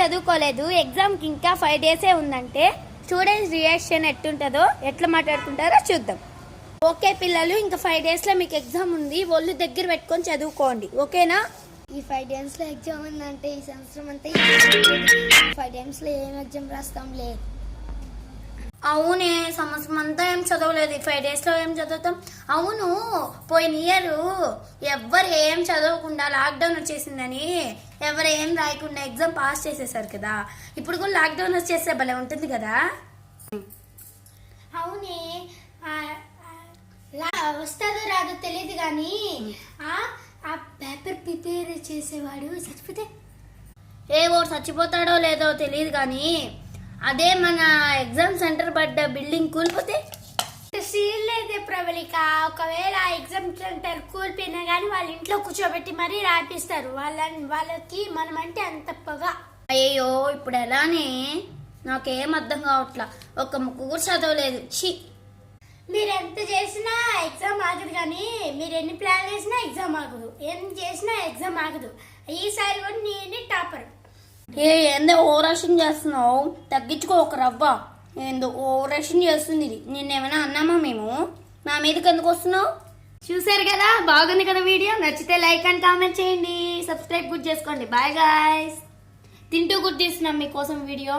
చదువుకోలేదు, ఎగ్జామ్కి ఇంకా 5 డేసే ఉందంటే స్టూడెంట్స్ రియాక్షన్ ఎట్టుంటుందో, ఎట్లా మాట్లాడుకుంటారో చూద్దాం. ఓకే పిల్లలు, ఇంకా 5 డేస్లో మీకు ఎగ్జామ్ ఉంది, ఒళ్ళు దగ్గర పెట్టుకొని చదువుకోండి, ఓకేనా? ఈ 5 డేస్లో ఎగ్జామ్ ఉందంటే ఈ సంవత్సరం అంతా 5 డేస్లో ఏం ఎగ్జామ్ రాస్తాంలే. అవునే, సంవత్సరం అంతా ఏం చదవలేదు, 5 డేస్లో ఏం చదువుతాం? అవును, పోయిన ఇయర్ ఎవ్వరు ఏం చదవకుండా లాక్డౌన్ వచ్చేసిందని ఎవరు ఏం రాయకుండా ఎగ్జామ్ పాస్ చేసేసారు కదా. ఇప్పుడు కూడా లాక్డౌన్ వచ్చేస్తే భలే ఉంటుంది కదా. అవునే, వస్తుందో రాదో తెలియదు కానీ ఆ పేపర్ ప్రిపేర్ చేసేవాడు చచ్చిపోతే ఓడు చచ్చిపోతాడో లేదో తెలియదు కానీ అదే మన ఎగ్జామ్ సెంటర్ పడ్డ బిల్డింగ్ కూలిపోతే లేదే ప్రబలిక. ఒకవేళ ఎగ్జామ్ సెంటర్ కూలిపోయినా కానీ వాళ్ళ ఇంట్లో కూర్చోబెట్టి మరీ రాపిస్తారు. వాళ్ళకి మనం అంటే అంత పొగ. అయ్యో ఇప్పుడు ఎలానే, నాకేం అర్థం కావట్లా, ఒక ముక్కు కూడా చదవలేదు. ఛీ, మీరు ఎంత చేసినా ఎగ్జామ్ ఆగదు, కానీ మీరు ఎన్ని ప్లాన్ చేసినా ఎగ్జామ్ ఆగదు, ఎన్ని చేసినా ఎగ్జామ్ ఆగదు. ఈసారి కూడా నేనే టాపర్. ఏందో ఓవరాక్షన్ చేస్తున్నావు, తగ్గించుకో ఒక రవ్వ. ఏందో ఓవరాక్షన్ చేస్తుంది ఇది. నిన్నేమైనా అన్నామా మేము? నా మీదకి ఎందుకు వస్తున్నావు? చూసారు కదా, బాగుంది కదా వీడియో. నచ్చితే లైక్ అండ్ కామెంట్ చేయండి, సబ్స్క్రైబ్ కూడా చేసుకోండి. Bye guys. తింటూ గుర్తిస్తున్నాం మీకోసం వీడియో.